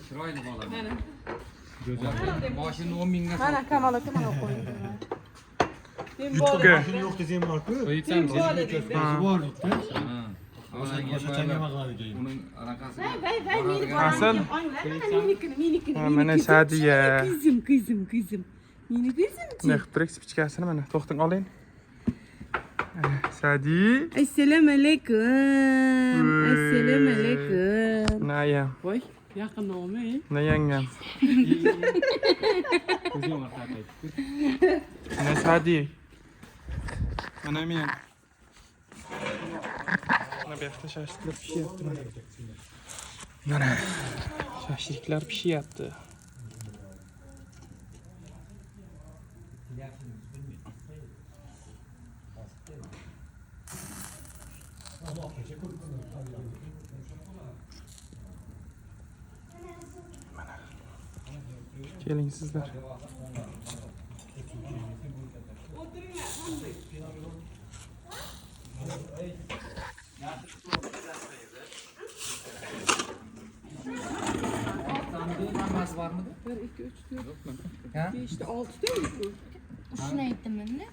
Chiroyli bola. Go'zal. Boshini 10 mingga Mana kamalakka mana qo'ying. Yutga. Shuni yo'q desam borku. qo'yibsanmi? Bor yutda. Uning anaqasi. Asal. Mana Sadiya. Kızım. Meni kızım. Ne qilib turing spichkasini mana to'xting oling. Sadi. Assalomu alaykum. Assalomu alaykum. Nayam. Voy, yaqin nomi. Nayangam. Mana Sadi. Mana men. Mana bu yoqda shashliklar pishyapti mana. Mana shashliklar pishyapti. Keling sizlar. Hammasi bormidi? 1 2 3 4 Ha? 5 6 değil mi bu? Shuni aytdim endi.